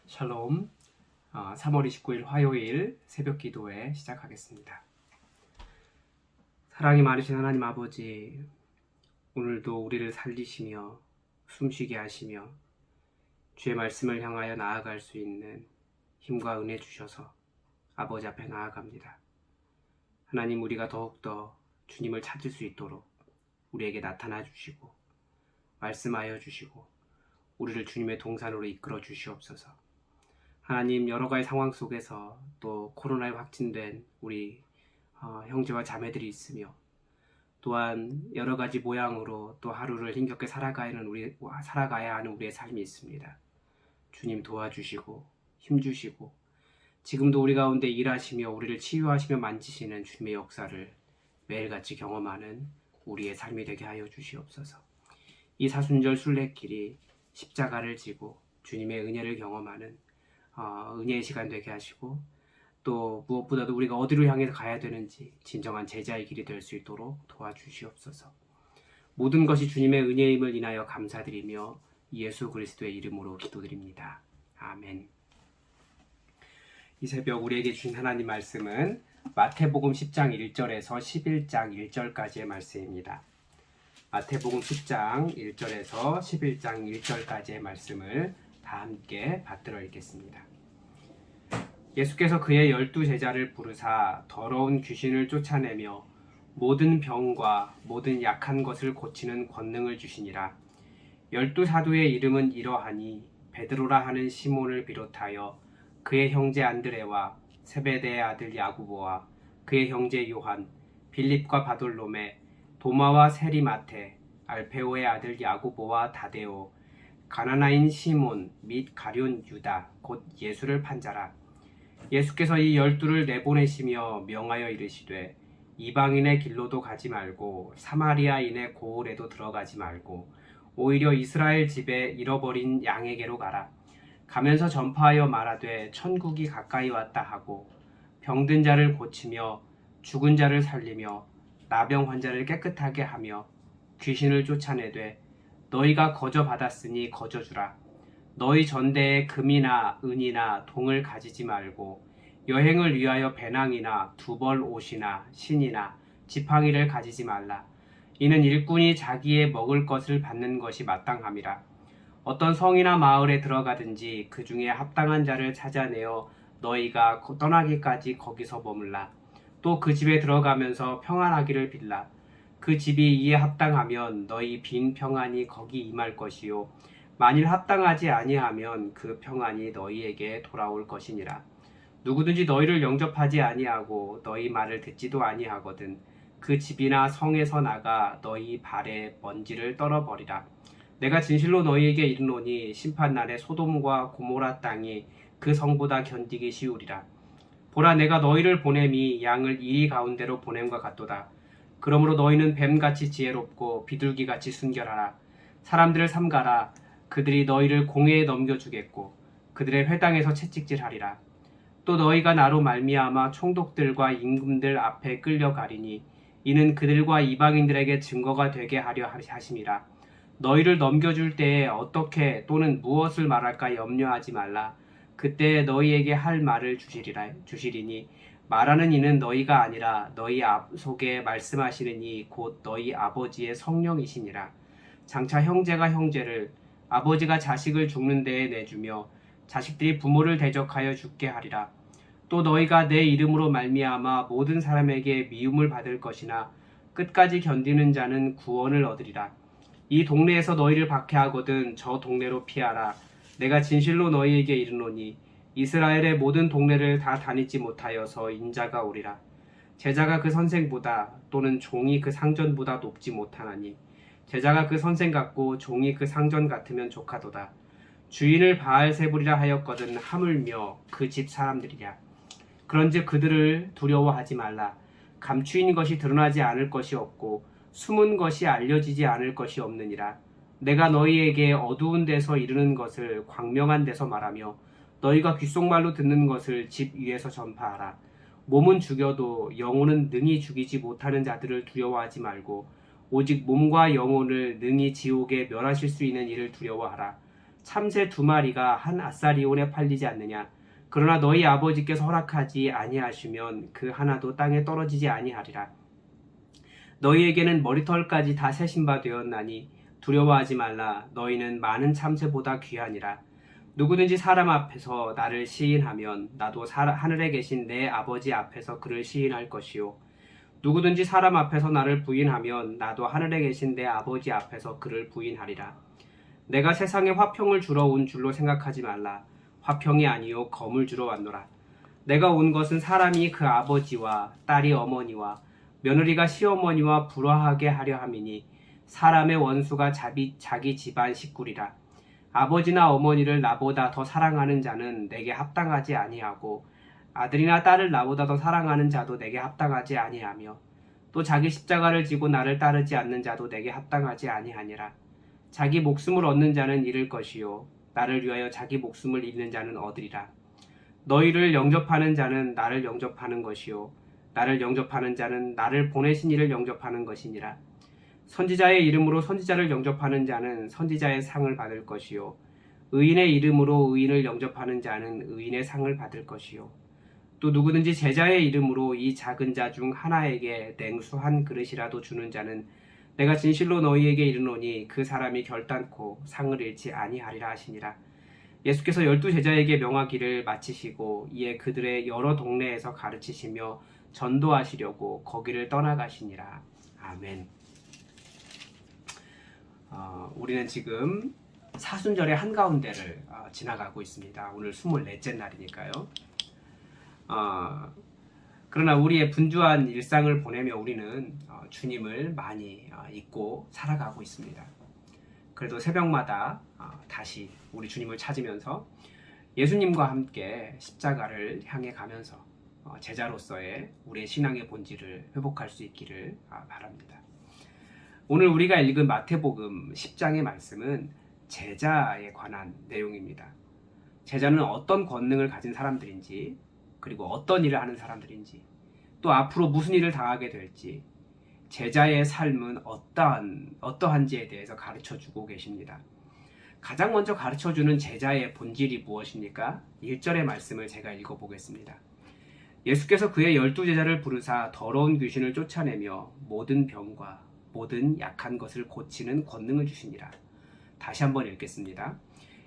샬롬. 3월 29일 화요일 새벽 기도회 시작하겠습니다. 사랑이 많으신 하나님 아버지, 오늘도 우리를 살리시며 숨쉬게 하시며 주의 말씀을 향하여 나아갈 수 있는 힘과 은혜 주셔서 아버지 앞에 나아갑니다. 하나님, 우리가 더욱더 주님을 찾을 수 있도록 우리에게 나타나 주시고 말씀하여 주시고 우리를 주님의 동산으로 이끌어 주시옵소서. 하나님, 여러 가지 상황 속에서 또 코로나에 확진된 우리 형제와 자매들이 있으며 또한 여러 가지 모양으로 또 하루를 힘겹게 살아가야 하는 우리의 삶이 있습니다. 주님 도와주시고 힘주시고 지금도 우리 가운데 일하시며 우리를 치유하시며 만지시는 주님의 역사를 매일같이 경험하는 우리의 삶이 되게 하여 주시옵소서. 이 사순절 순례길이 십자가를 지고 주님의 은혜를 경험하는 은혜의 시간 되게 하시고 또 무엇보다도 우리가 어디로 향해서 가야 되는지 진정한 제자의 길이 될 수 있도록 도와주시옵소서. 모든 것이 주님의 은혜임을 인하여 감사드리며 예수 그리스도의 이름으로 기도드립니다. 아멘. 이 새벽 우리에게 주신 하나님 말씀은 마태복음 10장 1절에서 11장 1절까지의 말씀입니다. 마태복음 10장 1절에서 11장 1절까지의 말씀을 다 함께 받들어 읽겠습니다. 예수께서 그의 12제자를 부르사 더러운 귀신을 쫓아내며 모든 병과 모든 약한 것을 고치는 권능을 주시니라. 12사도의 이름은 이러하니 베드로라 하는 시몬을 비롯하여 그의 형제 안드레와 세베대의 아들 야고보와 그의 형제 요한, 빌립과 바돌로메, 도마와 세리마테, 알페오의 아들 야고보와 다데오, 가나나인 시몬 및 가룟 유다 곧 예수를 판 자라. 예수께서 이 12를 내보내시며 명하여 이르시되 이방인의 길로도 가지 말고 사마리아인의 고을에도 들어가지 말고 오히려 이스라엘 집에 잃어버린 양에게로 가라. 가면서 전파하여 말하되 천국이 가까이 왔다 하고 병든 자를 고치며 죽은 자를 살리며 나병 환자를 깨끗하게 하며 귀신을 쫓아내되 너희가 거저 받았으니 거저 주라. 너희 전대에 금이나 은이나 동을 가지지 말고 여행을 위하여 배낭이나 두벌 옷이나 신이나 지팡이를 가지지 말라. 이는 일꾼이 자기의 먹을 것을 받는 것이 마땅함이라. 어떤 성이나 마을에 들어가든지 그 중에 합당한 자를 찾아내어 너희가 떠나기까지 거기서 머물라. 또 그 집에 들어가면서 평안하기를 빌라. 그 집이 이에 합당하면 너희 빈 평안이 거기 임할 것이요 만일 합당하지 아니하면 그 평안이 너희에게 돌아올 것이니라. 누구든지 너희를 영접하지 아니하고 너희 말을 듣지도 아니하거든 그 집이나 성에서 나가 너희 발에 먼지를 떨어버리라. 내가 진실로 너희에게 이르노니 심판날에 소돔과 고모라 땅이 그 성보다 견디기 쉬우리라. 보라, 내가 너희를 보냄이 양을 이리 가운데로 보냄과 같도다. 그러므로 너희는 뱀같이 지혜롭고 비둘기같이 순결하라. 사람들을 삼가라. 그들이 너희를 공회에 넘겨주겠고 그들의 회당에서 채찍질하리라. 또 너희가 나로 말미암아 총독들과 임금들 앞에 끌려가리니 이는 그들과 이방인들에게 증거가 되게 하려 하심이라. 너희를 넘겨줄 때에 어떻게 또는 무엇을 말할까 염려하지 말라. 그때 너희에게 할 말을 주시리니 말하는 이는 너희가 아니라 너희 속에 말씀하시는 이 곧 너희 아버지의 성령이시니라. 장차 형제가 형제를 아버지가 자식을 죽는 데에 내주며 자식들이 부모를 대적하여 죽게 하리라. 또 너희가 내 이름으로 말미암아 모든 사람에게 미움을 받을 것이나 끝까지 견디는 자는 구원을 얻으리라. 이 동네에서 너희를 박해하거든 저 동네로 피하라. 내가 진실로 너희에게 이르노니 이스라엘의 모든 동네를 다 다니지 못하여서 인자가 오리라. 제자가 그 선생보다 또는 종이 그 상전보다 높지 못하나니 제자가 그 선생 같고 종이 그 상전 같으면 족하도다. 주인을 바알세불이라 하였거든 하물며 그 집 사람들이랴. 그런즉 그들을 두려워하지 말라. 감추인 것이 드러나지 않을 것이 없고 숨은 것이 알려지지 않을 것이 없느니라. 내가 너희에게 어두운 데서 이르는 것을 광명한 데서 말하며 너희가 귓속말로 듣는 것을 집 위에서 전파하라. 몸은 죽여도 영혼은 능히 죽이지 못하는 자들을 두려워하지 말고 오직 몸과 영혼을 능히 지옥에 멸하실 수 있는 이를 두려워하라. 참새 2마리가 한 아사리온에 팔리지 않느냐. 그러나 너희 아버지께서 허락하지 아니하시면 그 하나도 땅에 떨어지지 아니하리라. 너희에게는 머리털까지 다 세신 바 되었나니 두려워하지 말라. 너희는 많은 참새보다 귀하니라. 누구든지 사람 앞에서 나를 시인하면 나도 하늘에 계신 내 아버지 앞에서 그를 시인할 것이요. 누구든지 사람 앞에서 나를 부인하면 나도 하늘에 계신 내 아버지 앞에서 그를 부인하리라. 내가 세상에 화평을 주러 온 줄로 생각하지 말라. 화평이 아니요 검을 주러 왔노라. 내가 온 것은 사람이 그 아버지와 딸이 어머니와 며느리가 시어머니와 불화하게 하려 함이니 사람의 원수가 자기 집안 식구리라. 아버지나 어머니를 나보다 더 사랑하는 자는 내게 합당하지 아니하고 아들이나 딸을 나보다 더 사랑하는 자도 내게 합당하지 아니하며 또 자기 십자가를 지고 나를 따르지 않는 자도 내게 합당하지 아니하니라. 자기 목숨을 얻는 자는 잃을 것이요 나를 위하여 자기 목숨을 잃는 자는 얻으리라. 너희를 영접하는 자는 나를 영접하는 것이요 나를 영접하는 자는 나를 보내신 이를 영접하는 것이니라. 선지자의 이름으로 선지자를 영접하는 자는 선지자의 상을 받을 것이요 의인의 이름으로 의인을 영접하는 자는 의인의 상을 받을 것이요 또 누구든지 제자의 이름으로 이 작은 자 중 하나에게 냉수 한 그릇이라도 주는 자는 내가 진실로 너희에게 이르노니 그 사람이 결단코 상을 잃지 아니하리라 하시니라. 예수께서 12 제자에게 명하기를 마치시고 이에 그들의 여러 동네에서 가르치시며 전도하시려고 거기를 떠나가시니라. 아멘. 우리는 지금 사순절의 한가운데를 지나가고 있습니다. 오늘 24째 날이니까요. 그러나 우리의 분주한 일상을 보내며 우리는 주님을 많이 잊고 살아가고 있습니다. 그래도 새벽마다 다시 우리 주님을 찾으면서 예수님과 함께 십자가를 향해 가면서 제자로서의 우리의 신앙의 본질을 회복할 수 있기를 바랍니다. 오늘 우리가 읽은 마태복음 10장의 말씀은 제자에 관한 내용입니다. 제자는 어떤 권능을 가진 사람들인지, 그리고 어떤 일을 하는 사람들인지, 또 앞으로 무슨 일을 당하게 될지, 제자의 삶은 어떠한지에 대해서 가르쳐주고 계십니다. 가장 먼저 가르쳐주는 제자의 본질이 무엇입니까? 1절의 말씀을 제가 읽어보겠습니다. 예수께서 그의 12제자를 부르사 더러운 귀신을 쫓아내며 모든 병과 모든 약한 것을 고치는 권능을 주시니라. 다시 한번 읽겠습니다.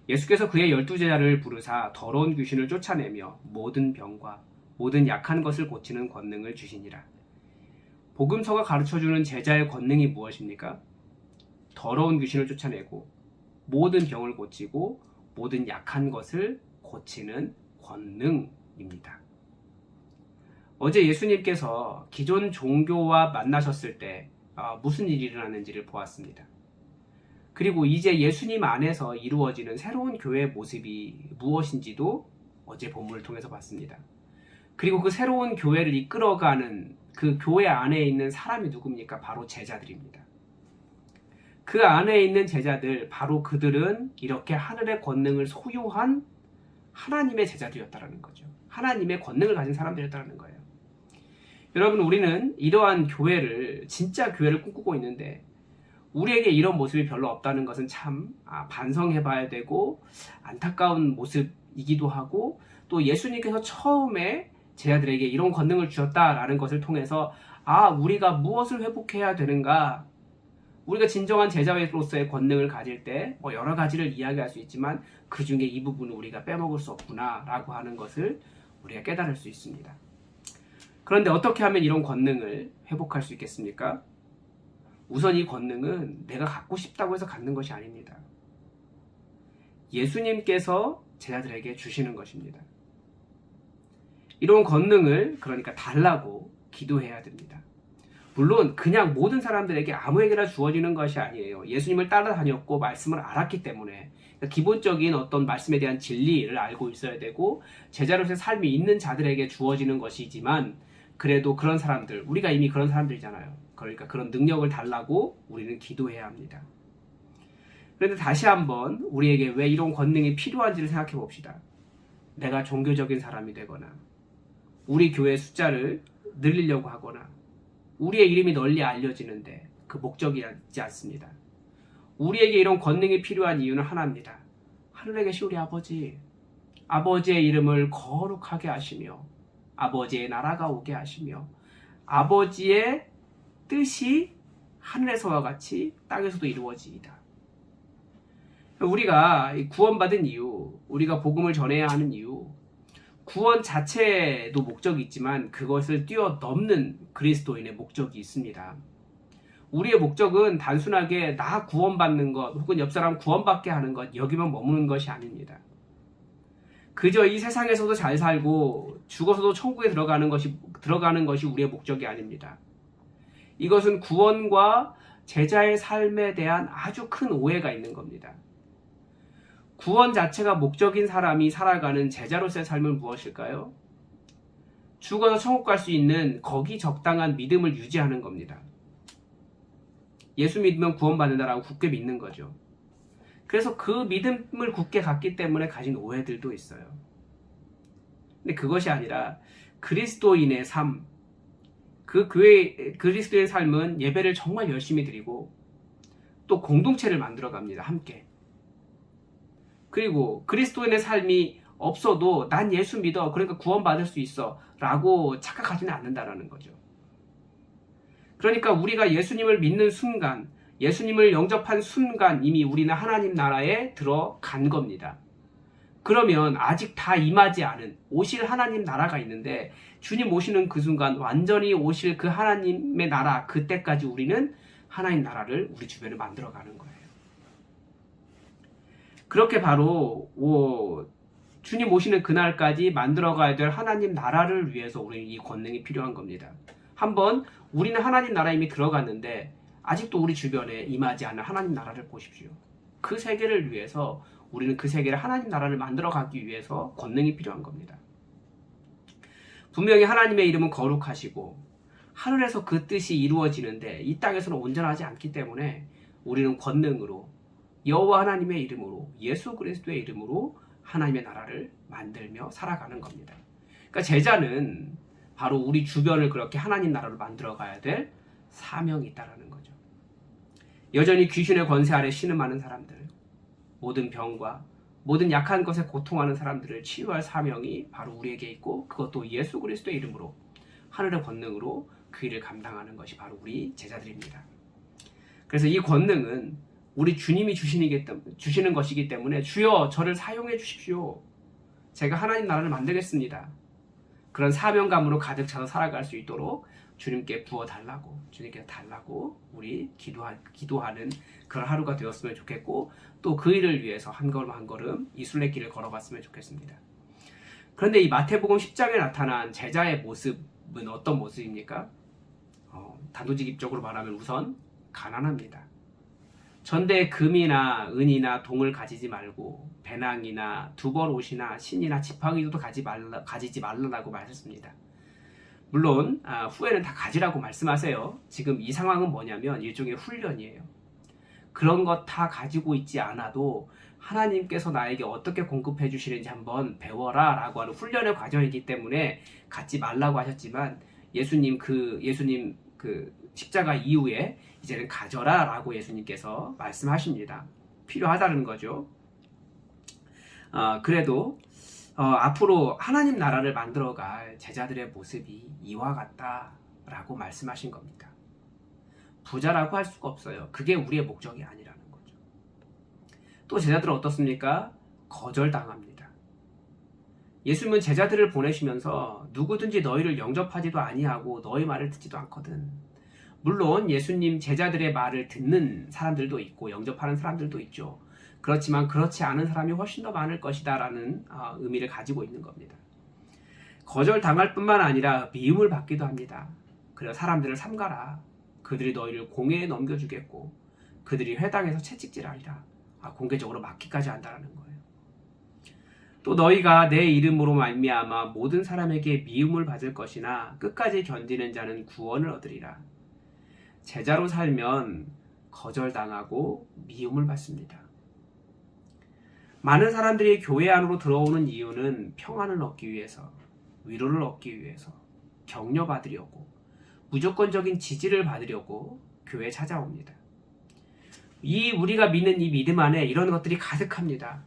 예수께서 그의 12제자를 부르사 더러운 귀신을 쫓아내며 모든 병과 모든 약한 것을 고치는 권능을 주시니라. 복음서가 가르쳐주는 제자의 권능이 무엇입니까? 더러운 귀신을 쫓아내고 모든 병을 고치고 모든 약한 것을 고치는 권능입니다. 어제 예수님께서 기존 종교와 만나셨을 때 무슨 일이 일어났는지를 보았습니다. 그리고 이제 예수님 안에서 이루어지는 새로운 교회의 모습이 무엇인지도 어제 본문을 통해서 봤습니다. 그리고 그 새로운 교회를 이끌어가는 그 교회 안에 있는 사람이 누굽니까? 바로 제자들입니다. 그 안에 있는 제자들, 바로 그들은 이렇게 하늘의 권능을 소유한 하나님의 제자들이었다는 거죠. 하나님의 권능을 가진 사람들이었다는 거예요. 여러분, 우리는 이러한 교회를, 진짜 교회를 꿈꾸고 있는데 우리에게 이런 모습이 별로 없다는 것은 참 반성해봐야 되고 안타까운 모습이기도 하고, 또 예수님께서 처음에 제자들에게 이런 권능을 주셨다라는 것을 통해서 우리가 무엇을 회복해야 되는가, 우리가 진정한 제자로서의 권능을 가질 때 여러 가지를 이야기할 수 있지만 그 중에 이 부분은 우리가 빼먹을 수 없구나 라고 하는 것을 우리가 깨달을 수 있습니다. 그런데 어떻게 하면 이런 권능을 회복할 수 있겠습니까? 우선 이 권능은 내가 갖고 싶다고 해서 갖는 것이 아닙니다. 예수님께서 제자들에게 주시는 것입니다. 이런 권능을 그러니까 달라고 기도해야 됩니다. 물론 그냥 모든 사람들에게 아무에게나 주어지는 것이 아니에요. 예수님을 따라다녔고 말씀을 알았기 때문에 기본적인 어떤 말씀에 대한 진리를 알고 있어야 되고 제자로서의 삶이 있는 자들에게 주어지는 것이지만, 그래도 그런 사람들, 우리가 이미 그런 사람들이잖아요. 그러니까 그런 능력을 달라고 우리는 기도해야 합니다. 그런데 다시 한번 우리에게 왜 이런 권능이 필요한지를 생각해 봅시다. 내가 종교적인 사람이 되거나 우리 교회 숫자를 늘리려고 하거나 우리의 이름이 널리 알려지는데 그 목적이 있지 않습니다. 우리에게 이런 권능이 필요한 이유는 하나입니다. 하늘에 계신 우리 아버지, 아버지의 이름을 거룩하게 하시며 아버지의 나라가 오게 하시며 아버지의 뜻이 하늘에서와 같이 땅에서도 이루어지이다. 우리가 구원받은 이유, 우리가 복음을 전해야 하는 이유, 구원 자체도 목적이 있지만 그것을 뛰어넘는 그리스도인의 목적이 있습니다. 우리의 목적은 단순하게 나 구원받는 것 혹은 옆 사람 구원받게 하는 것 여기만 머무는 것이 아닙니다. 그저 이 세상에서도 잘 살고 죽어서도 천국에 들어가는 것이 우리의 목적이 아닙니다. 이것은 구원과 제자의 삶에 대한 아주 큰 오해가 있는 겁니다. 구원 자체가 목적인 사람이 살아가는 제자로서의 삶은 무엇일까요? 죽어서 천국 갈 수 있는 거기 적당한 믿음을 유지하는 겁니다. 예수 믿으면 구원받는다라고 굳게 믿는 거죠. 그래서 그 믿음을 굳게 갖기 때문에 가진 오해들도 있어요. 근데 그것이 아니라 그리스도인의 삶, 그리스도의 삶은 예배를 정말 열심히 드리고 또 공동체를 만들어 갑니다. 함께. 그리고 그리스도인의 삶이 없어도 난 예수 믿어, 그러니까 구원받을 수 있어 라고 착각하지는 않는다라는 거죠. 그러니까 우리가 예수님을 믿는 순간, 예수님을 영접한 순간 이미 우리는 하나님 나라에 들어간 겁니다. 그러면 아직 다 임하지 않은 오실 하나님 나라가 있는데 주님 오시는 그 순간 완전히 오실 그 하나님의 나라, 그때까지 우리는 하나님 나라를 우리 주변에 만들어가는 거예요. 그렇게 바로 주님 오시는 그날까지 만들어가야 될 하나님 나라를 위해서 우리는 이 권능이 필요한 겁니다. 한번 우리는 하나님 나라에 이미 들어갔는데 아직도 우리 주변에 임하지 않은 하나님 나라를 보십시오. 그 세계를 위해서 우리는 그 세계를 하나님 나라를 만들어가기 위해서 권능이 필요한 겁니다. 분명히 하나님의 이름은 거룩하시고 하늘에서 그 뜻이 이루어지는데 이 땅에서는 온전하지 않기 때문에 우리는 권능으로 여호와 하나님의 이름으로 예수 그리스도의 이름으로 하나님의 나라를 만들며 살아가는 겁니다. 그러니까 제자는 바로 우리 주변을 그렇게 하나님 나라로 만들어가야 될 사명이 있다는 거죠. 여전히 귀신의 권세 아래 신음하는 사람들, 모든 병과 모든 약한 것에 고통하는 사람들을 치유할 사명이 바로 우리에게 있고 그것도 예수 그리스도의 이름으로 하늘의 권능으로 그 일을 감당하는 것이 바로 우리 제자들입니다. 그래서 이 권능은 우리 주님이 주시는 것이기 때문에 주여 저를 사용해 주십시오. 제가 하나님 나라를 만들겠습니다. 그런 사명감으로 가득 차서 살아갈 수 있도록 주님께 부어달라고, 주님께 달라고 우리 기도하는 그런 하루가 되었으면 좋겠고 또 그 일을 위해서 한 걸음 한 걸음 이 순례길을 걸어봤으면 좋겠습니다. 그런데 이 마태복음 10장에 나타난 제자의 모습은 어떤 모습입니까? 단도직입적으로 말하면 우선 가난합니다. 전대 금이나 은이나 동을 가지지 말고 배낭이나 두벌 옷이나 신이나 지팡이도 가지지 말라고 말했습니다. 물론 후에는 다 가지라고 말씀하세요. 지금 이 상황은 뭐냐면 일종의 훈련이에요. 그런 것 다 가지고 있지 않아도 하나님께서 나에게 어떻게 공급해 주시는지 한번 배워라 라고 하는 훈련의 과정이기 때문에 갖지 말라고 하셨지만 예수님 그 십자가 이후에 이제는 가져라 라고 예수님께서 말씀하십니다. 필요하다는 거죠. 그래도 앞으로 하나님 나라를 만들어갈 제자들의 모습이 이와 같다라고 말씀하신 겁니다. 부자라고 할 수가 없어요. 그게 우리의 목적이 아니라는 거죠. 또 제자들은 어떻습니까? 거절당합니다. 예수님은 제자들을 보내시면서 누구든지 너희를 영접하지도 아니하고 너희 말을 듣지도 않거든. 물론 예수님 제자들의 말을 듣는 사람들도 있고 영접하는 사람들도 있죠. 그렇지만 그렇지 않은 사람이 훨씬 더 많을 것이다 라는 의미를 가지고 있는 겁니다. 거절당할 뿐만 아니라 미움을 받기도 합니다. 그래서 사람들을 삼가라. 그들이 너희를 공회에 넘겨주겠고 그들이 회당에서 채찍질하리라. 공개적으로 막기까지 한다는 거예요. 또 너희가 내 이름으로 말미암아 모든 사람에게 미움을 받을 것이나 끝까지 견디는 자는 구원을 얻으리라. 제자로 살면 거절당하고 미움을 받습니다. 많은 사람들이 교회 안으로 들어오는 이유는 평안을 얻기 위해서, 위로를 얻기 위해서, 격려받으려고, 무조건적인 지지를 받으려고 교회에 찾아옵니다. 우리가 믿는 이 믿음 안에 이런 것들이 가득합니다.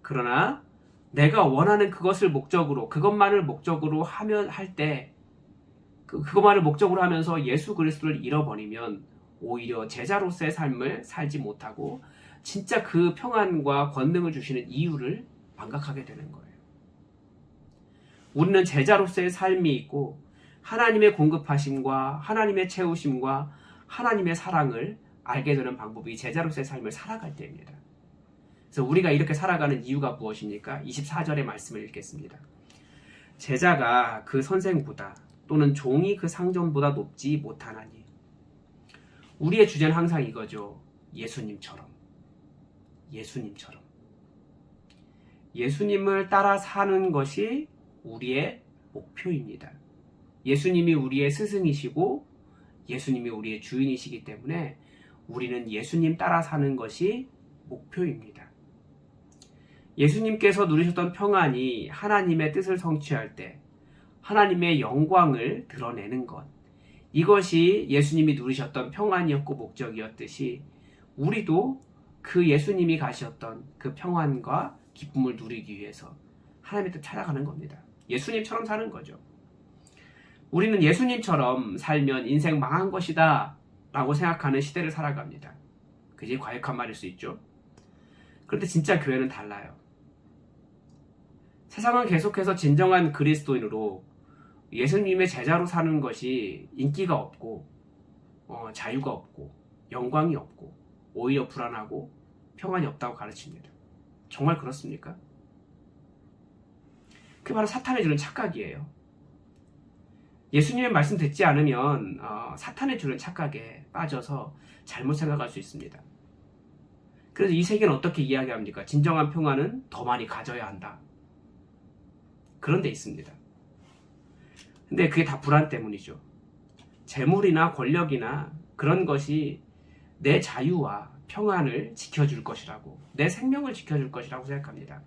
그러나 내가 원하는 그것을 목적으로, 그것만을 목적으로 하면 할 때, 그것만을 목적으로 하면서 예수 그리스도를 잃어버리면 오히려 제자로서의 삶을 살지 못하고 진짜 그 평안과 권능을 주시는 이유를 망각하게 되는 거예요. 우리는 제자로서의 삶이 있고 하나님의 공급하심과 하나님의 채우심과 하나님의 사랑을 알게 되는 방법이 제자로서의 삶을 살아갈 때입니다. 그래서 우리가 이렇게 살아가는 이유가 무엇입니까? 24절의 말씀을 읽겠습니다. 제자가 그 선생보다 또는 종이 그 상전보다 높지 못하나니. 우리의 주제는 항상 이거죠. 예수님처럼. 예수님을 따라 사는 것이 우리의 목표입니다. 예수님이 우리의 스승이시고 예수님이 우리의 주인이시기 때문에 우리는 예수님 따라 사는 것이 목표입니다. 예수님께서 누리셨던 평안이 하나님의 뜻을 성취할 때 하나님의 영광을 드러내는 것, 이것이 예수님이 누리셨던 평안이었고 목적이었듯이 우리도 그 예수님이 가셨던 그 평안과 기쁨을 누리기 위해서 하나님의 뜻 찾아가는 겁니다. 예수님처럼 사는 거죠. 우리는 예수님처럼 살면 인생 망한 것이다 라고 생각하는 시대를 살아갑니다. 그게 과격한 말일 수 있죠. 그런데 진짜 교회는 달라요. 세상은 계속해서 진정한 그리스도인으로 예수님의 제자로 사는 것이 인기가 없고 자유가 없고 영광이 없고 오히려 불안하고 평안이 없다고 가르칩니다. 정말 그렇습니까? 그게 바로 사탄의 주는 착각이에요. 예수님의 말씀 듣지 않으면 사탄의 주는 착각에 빠져서 잘못 생각할 수 있습니다. 그래서 이 세계는 어떻게 이야기합니까? 진정한 평안은 더 많이 가져야 한다. 그런 데 있습니다. 근데 그게 다 불안 때문이죠. 재물이나 권력이나 그런 것이 내 자유와 평안을 지켜줄 것이라고, 내 생명을 지켜줄 것이라고 생각합니다.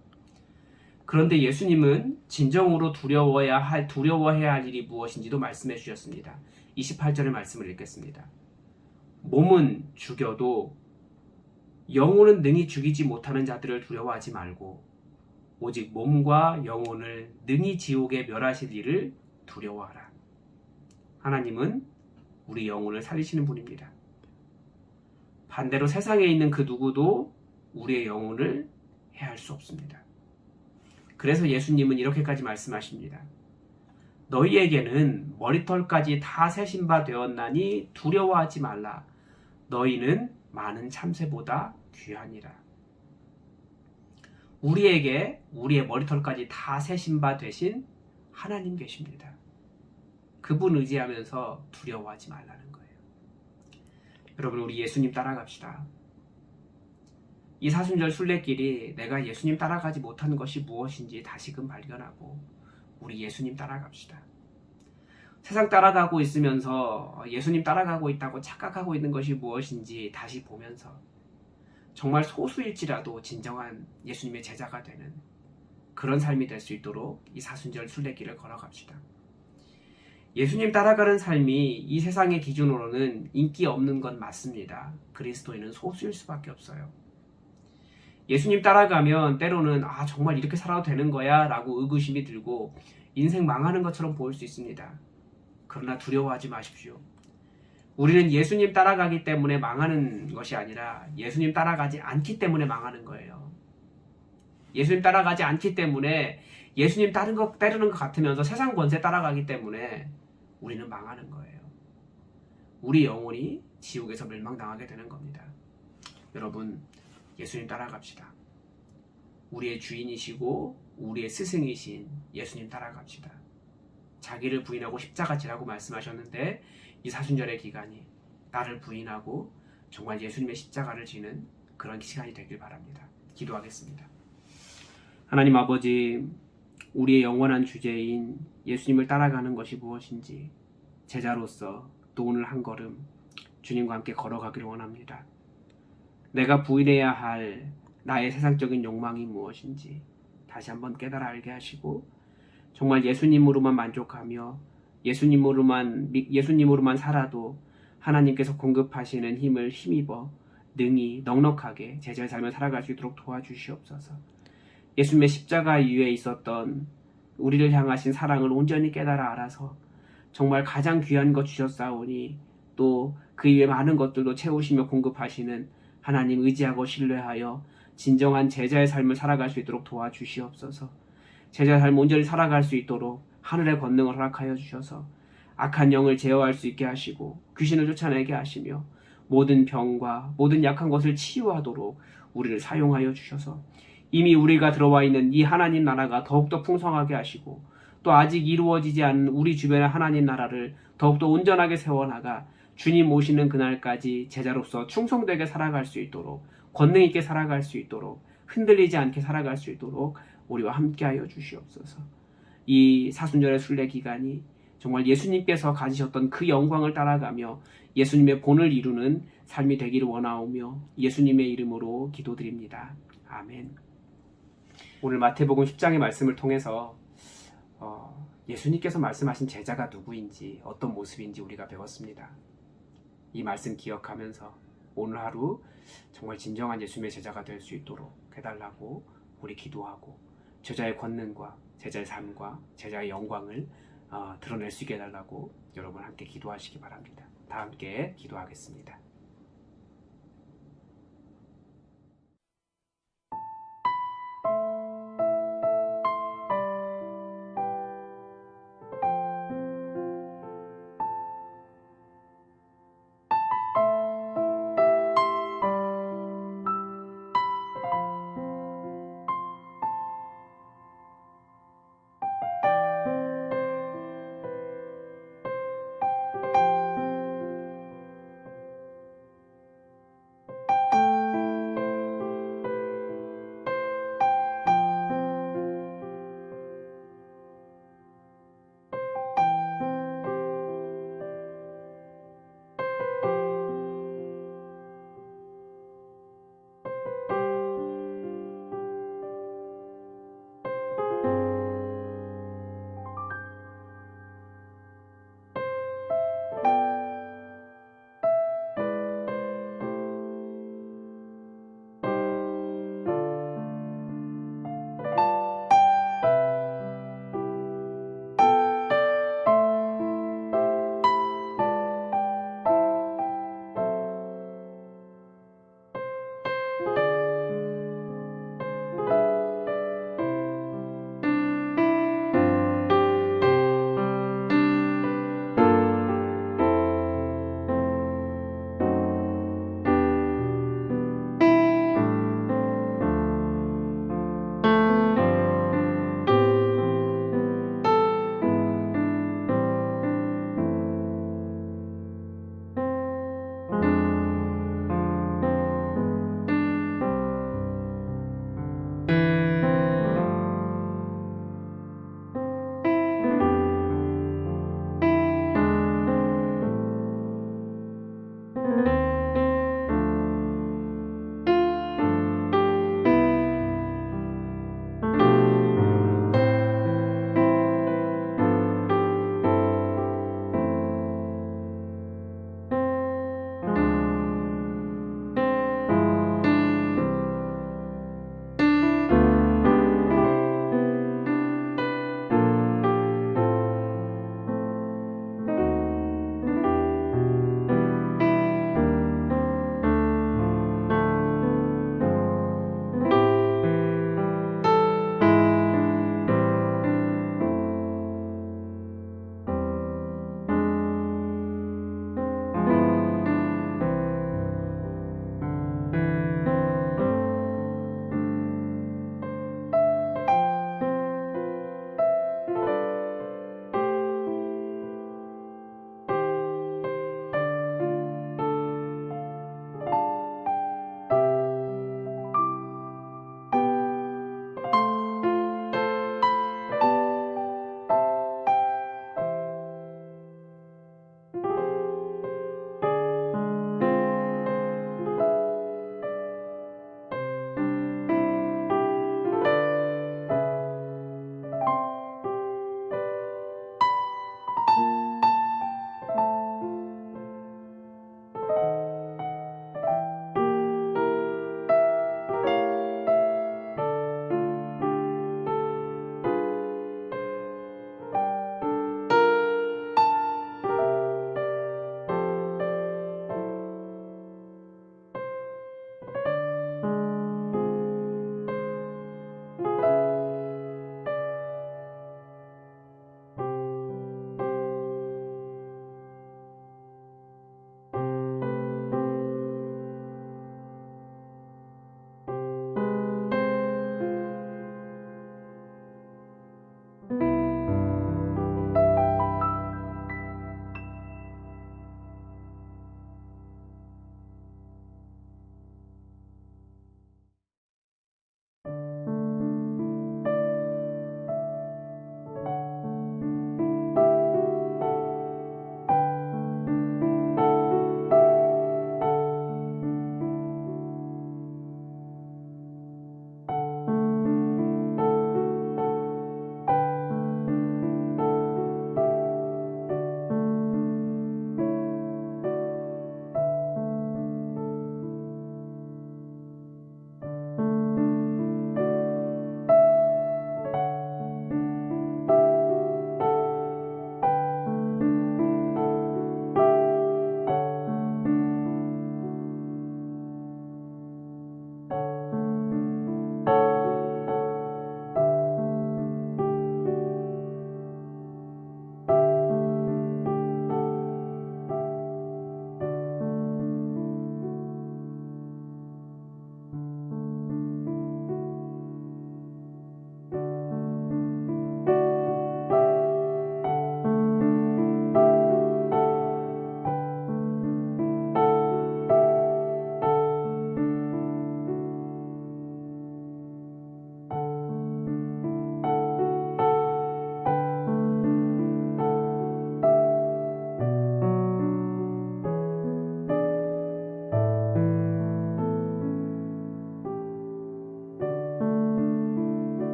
그런데 예수님은 진정으로 두려워해야 할 일이 무엇인지도 말씀해 주셨습니다. 28절의 말씀을 읽겠습니다. 몸은 죽여도 영혼은 능히 죽이지 못하는 자들을 두려워하지 말고 오직 몸과 영혼을 능히 지옥에 멸하실 일을 두려워하라. 하나님은 우리 영혼을 살리시는 분입니다. 반대로 세상에 있는 그 누구도 우리의 영혼을 해할 수 없습니다. 그래서 예수님은 이렇게까지 말씀하십니다. 너희에게는 머리털까지 다 세신 바 되었나니 두려워하지 말라. 너희는 많은 참새보다 귀하니라. 우리에게 우리의 머리털까지 다 세신 바 되신 하나님 계십니다. 그분 의지하면서 두려워하지 말라는 거예요. 여러분, 우리 예수님 따라갑시다. 이 사순절 순례길이 내가 예수님 따라가지 못한 것이 무엇인지 다시금 발견하고 우리 예수님 따라갑시다. 세상 따라가고 있으면서 예수님 따라가고 있다고 착각하고 있는 것이 무엇인지 다시 보면서 정말 소수일지라도 진정한 예수님의 제자가 되는 그런 삶이 될 수 있도록 이 사순절 순례길을 걸어갑시다. 예수님 따라가는 삶이 이 세상의 기준으로는 인기 없는 건 맞습니다. 그리스도인은 소수일 수밖에 없어요. 예수님 따라가면 때로는 정말 이렇게 살아도 되는 거야 라고 의구심이 들고 인생 망하는 것처럼 보일 수 있습니다. 그러나 두려워하지 마십시오. 우리는 예수님 따라가기 때문에 망하는 것이 아니라 예수님 따라가지 않기 때문에 망하는 거예요. 예수님 따라가지 않기 때문에 예수님 따르는 것 같으면서 세상 권세 따라가기 때문에 우리는 망하는 거예요. 우리 영혼이 지옥에서 멸망당하게 되는 겁니다. 여러분, 예수님 따라갑시다. 우리의 주인이시고 우리의 스승이신 예수님 따라갑시다. 자기를 부인하고 십자가 지라고 말씀하셨는데 이 사순절의 기간이 나를 부인하고 정말 예수님의 십자가를 지는 그런 시간이 되길 바랍니다. 기도하겠습니다. 하나님 아버지, 우리의 영원한 주제인 예수님을 따라가는 것이 무엇인지 제자로서 또 오늘 한 걸음 주님과 함께 걸어가기를 원합니다. 내가 부인해야 할 나의 세상적인 욕망이 무엇인지 다시 한번 깨달아 알게 하시고 정말 예수님으로만 만족하며 예수님으로만 살아도 하나님께서 공급하시는 힘을 힘입어 능히 넉넉하게 제자의 삶을 살아갈 수 있도록 도와주시옵소서. 예수님의 십자가 이후에 있었던 우리를 향하신 사랑을 온전히 깨달아 알아서 정말 가장 귀한 것 주셨사오니 또 그 이외 많은 것들도 채우시며 공급하시는 하나님 의지하고 신뢰하여 진정한 제자의 삶을 살아갈 수 있도록 도와주시옵소서. 제자의 삶 온전히 살아갈 수 있도록 하늘의 권능을 허락하여 주셔서 악한 영을 제어할 수 있게 하시고 귀신을 쫓아내게 하시며 모든 병과 모든 약한 것을 치유하도록 우리를 사용하여 주셔서 이미 우리가 들어와 있는 이 하나님 나라가 더욱더 풍성하게 하시고 또 아직 이루어지지 않은 우리 주변의 하나님 나라를 더욱더 온전하게 세워나가 주님 오시는 그날까지 제자로서 충성되게 살아갈 수 있도록 권능 있게 살아갈 수 있도록 흔들리지 않게 살아갈 수 있도록 우리와 함께하여 주시옵소서. 이 사순절의 순례 기간이 정말 예수님께서 가지셨던 그 영광을 따라가며 예수님의 본을 이루는 삶이 되기를 원하오며 예수님의 이름으로 기도드립니다. 아멘. 오늘 마태복음 10장의 말씀을 통해서 예수님께서 말씀하신 제자가 누구인지 어떤 모습인지 우리가 배웠습니다. 이 말씀 기억하면서 오늘 하루 정말 진정한 예수님의 제자가 될 수 있도록 해달라고 우리 기도하고 제자의 권능과 제자의 삶과 제자의 영광을 드러낼 수 있게 해달라고 여러분 함께 기도하시기 바랍니다. 다 함께 기도하겠습니다.